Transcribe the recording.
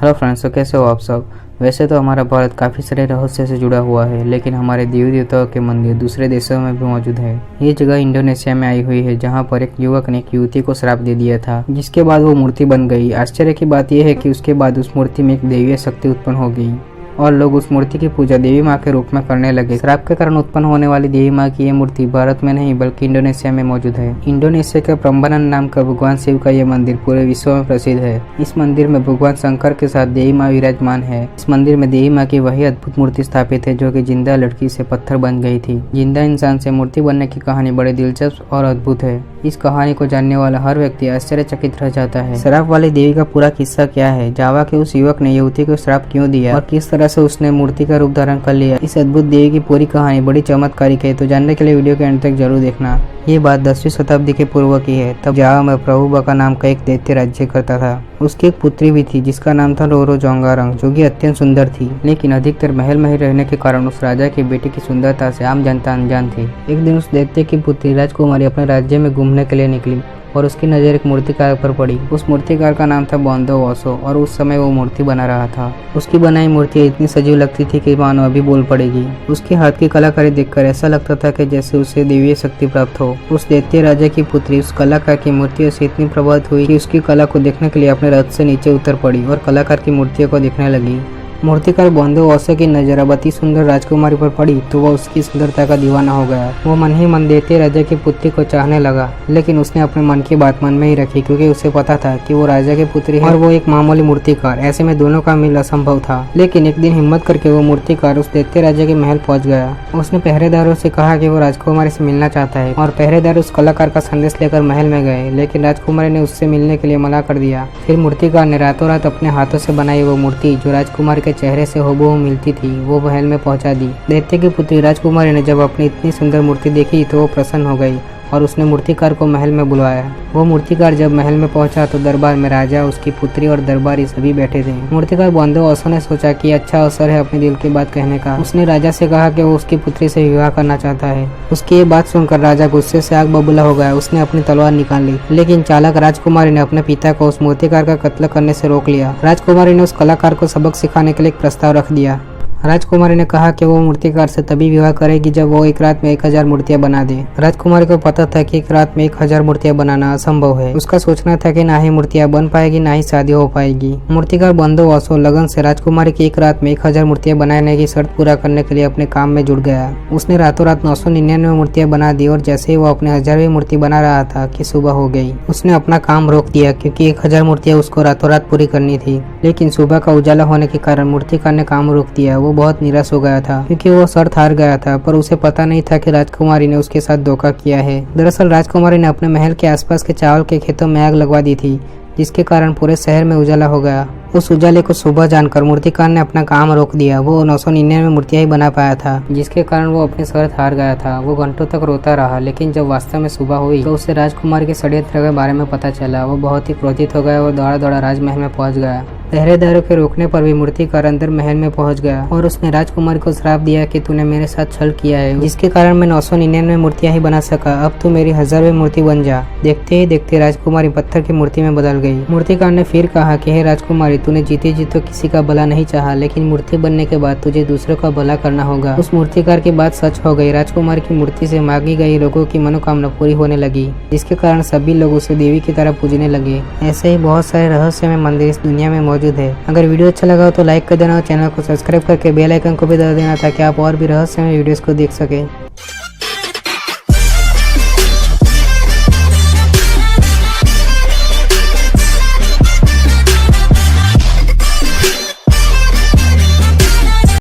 Hello friends, तो कैसे हो आप सब। वैसे तो हमारा भारत काफ़ी सारे रहस्य से जुड़ा हुआ है, लेकिन हमारे देवी देवताओं के मंदिर दूसरे देशों में भी मौजूद है। ये जगह इंडोनेशिया में आई हुई है, जहाँ पर एक युवक ने एक युवती को श्राप दे दिया था, जिसके बाद वो मूर्ति बन गई। आश्चर्य की बात यह है कि उसके बाद उस मूर्ति में एक दैवीय शक्ति उत्पन्न हो गई और लोग उस मूर्ति की पूजा देवी माँ के रूप में करने लगे। श्राप के कारण उत्पन्न होने वाली देवी माँ की यह मूर्ति भारत में नहीं बल्कि इंडोनेशिया में मौजूद है। इंडोनेशिया के प्रम्बनन नाम का भगवान शिव का यह मंदिर पूरे विश्व में प्रसिद्ध है। इस मंदिर में भगवान शंकर के साथ देवी माँ विराजमान है। इस मंदिर में देवी माँ की वही अद्भुत मूर्ति स्थापित है जो कि जिंदा लड़की से पत्थर बन गई थी। जिंदा इंसान से मूर्ति बनने की कहानी बड़ी दिलचस्प और अद्भुत है। इस कहानी को जानने वाला हर व्यक्ति आश्चर्यचकित रह जाता है। श्राप वाली देवी का पूरा किस्सा क्या है, जावा के उस युवक ने युवती को श्राप क्यों दिया और किस तरह से उसने मूर्ति का रूप धारण कर लिया, इस अद्भुत देवी की पूरी कहानी बड़ी चमत्कारिक है। तो जानने के लिए वीडियो के अंत तक जरूर देखना। ये बात 10वीं शताब्दी के पूर्व की है। तब जावा में प्रभु बका नाम का एक दैत्य राज्य करता था। उसकी एक पुत्री भी थी जिसका नाम था रोरो जोंगारंग, जो कि अत्यंत सुंदर थी, लेकिन अधिकतर महल में ही रहने के कारण उस राजा के बेटे की सुंदरता से आम जनता अनजान थी। एक दिन उस दैत्य की पुत्री राजकुमारी अपने राज्य में घूमने के लिए निकली और उसकी नज़र एक मूर्तिकार पर पड़ी। उस मूर्तिकार का नाम था बोंदो वोसो और उस समय वो मूर्ति बना रहा था। उसकी बनाई मूर्ति इतनी सजीव लगती थी कि मानो अभी बोल पड़ेगी। उसके हाथ की कलाकारी देखकर ऐसा लगता था कि जैसे उसे देवीय शक्ति प्राप्त हो। उस दैत्य राजा की पुत्री उस कलाकार की मूर्तियों से इतनी प्रभावित हुई कि उसकी कला को देखने के लिए अपने रथ से नीचे उतर पड़ी और कलाकार की मूर्तियों को देखने लगी। मूर्तिकार बोंदो वोसो की नजर अब अति सुंदर राजकुमारी पर पड़ी तो वह उसकी सुंदरता का दीवाना हो गया। वो मन ही मन दैत्य राजा की पुत्री को चाहने लगा, लेकिन उसने अपने मन की बात मन में ही रखी, क्योंकि उसे पता था कि वो राजा की पुत्री है और वो एक मामूली मूर्तिकार। ऐसे में दोनों का मिल असंभव था। लेकिन एक दिन हिम्मत करके वो मूर्तिकार उस दैत्य राजा के महल पहुंच गया। उसने पहरेदारों से कहा कि वो राजकुमारी से मिलना चाहता है और पहरेदार उस कलाकार का संदेश लेकर महल में गए, लेकिन राजकुमारी ने उससे मिलने के लिए मना कर दिया। फिर मूर्तिकार ने रातों रात अपने हाथों से बनाई वो मूर्ति जो राजकुमारी के चेहरे से हूबहू मिलती थी वो महल में पहुंचा दी। दैत्य की पुत्री राजकुमारी ने जब अपनी इतनी सुंदर मूर्ति देखी तो वो प्रसन्न हो गई और उसने मूर्तिकार को महल में बुलवाया। वो मूर्तिकार जब महल में पहुंचा तो दरबार में राजा, उसकी पुत्री और दरबारी सभी बैठे थे। मूर्तिकार बोंदो वोसो ने सोचा कि अच्छा अवसर है अपने दिल की बात कहने का। उसने राजा से कहा कि वो उसकी पुत्री से विवाह करना चाहता है। उसकी ये बात सुनकर राजा गुस्से से आग बबूला हो गया। उसने अपनी तलवार निकाल ली, लेकिन चालाक राजकुमारी ने अपने पिता को उस मूर्तिकार का कत्ल करने से रोक लिया। राजकुमारी ने उस कलाकार को सबक सिखाने के लिए एक प्रस्ताव रख दिया। राजकुमारी ने कहा कि वो मूर्तिकार से तभी विवाह करेगी जब वो एक रात में 1000 मूर्तियां बना दे। राजकुमारी को पता था कि एक रात में 1000 मूर्तियां बनाना असंभव है। उसका सोचना था कि ना ही मूर्तियां बन पाएगी ना ही शादी हो पाएगी। मूर्तिकार बोंदो वोसो लगन से राजकुमारी की एक रात में 1000 मूर्तियां बनाने की शर्त पूरा करने के लिए अपने काम में जुट गया। उसने रातों रात 999 मूर्तियां बना दी और जैसे ही वो अपने 1000वीं मूर्ति बना रहा था कि सुबह हो गई। उसने अपना काम रोक दिया क्योंकि 1000 मूर्तियां उसको रातों रात पूरी करनी थी। लेकिन सुबह का उजाला होने के कारण मूर्तिकार ने काम रोक दिया। वो बहुत निराश हो गया था क्योंकि वो शर्त हार गया था, पर उसे पता नहीं था कि राजकुमारी ने उसके साथ धोखा किया है। दरअसल राजकुमारी ने अपने महल के आसपास के चावल के खेतों में आग लगवा दी थी, जिसके कारण पूरे शहर में उजाला हो गया। उस उजाले को सुबह जानकर मूर्तिकार ने अपना काम रोक दिया। वो 999 मूर्तियां ही बना पाया था, जिसके कारण वो अपनी शर्त हार गया था। वो घंटों तक रोता रहा, लेकिन जब वास्तव में सुबह हुई तो उसे राजकुमारी के षड्यंत्र के बारे में पता चला। वो बहुत ही क्रोधित हो गया और दौड़ा दौड़ा राजमहल में पहुंच गया। पहरेदारों के रोकने पर भी मूर्तिकार अंदर महल में पहुंच गया और उसने राजकुमारी को श्राप दिया कि तूने मेरे साथ छल किया है, जिसके कारण मैं 999 मूर्तियां ही बना सका। अब तू मेरी 1000वीं मूर्ति बन जा। देखते ही देखते राजकुमारी पत्थर की मूर्ति में बदल गई। मूर्तिकार ने फिर कहा कि हे राजकुमारी, तूने जीते जी तो किसी का भला नहीं चाहा, लेकिन मूर्ति बनने के बाद तुझे दूसरों का भला करना होगा। उस मूर्तिकार की बात सच हो गई। राजकुमारी की मूर्ति से मांगी गई लोगों की मनोकामना पूरी होने लगी, जिसके कारण सभी लोग उसे देवी की तरह पूजने लगे। ऐसे ही बहुत सारे रहस्यमय मंदिर इस दुनिया में मौजूद है। अगर वीडियो अच्छा लगा हो तो लाइक कर देना और चैनल को सब्सक्राइब करके बेल आइकन को भी दबा देना ताकि आप और भी रहस्यमय वीडियोस को देख सके।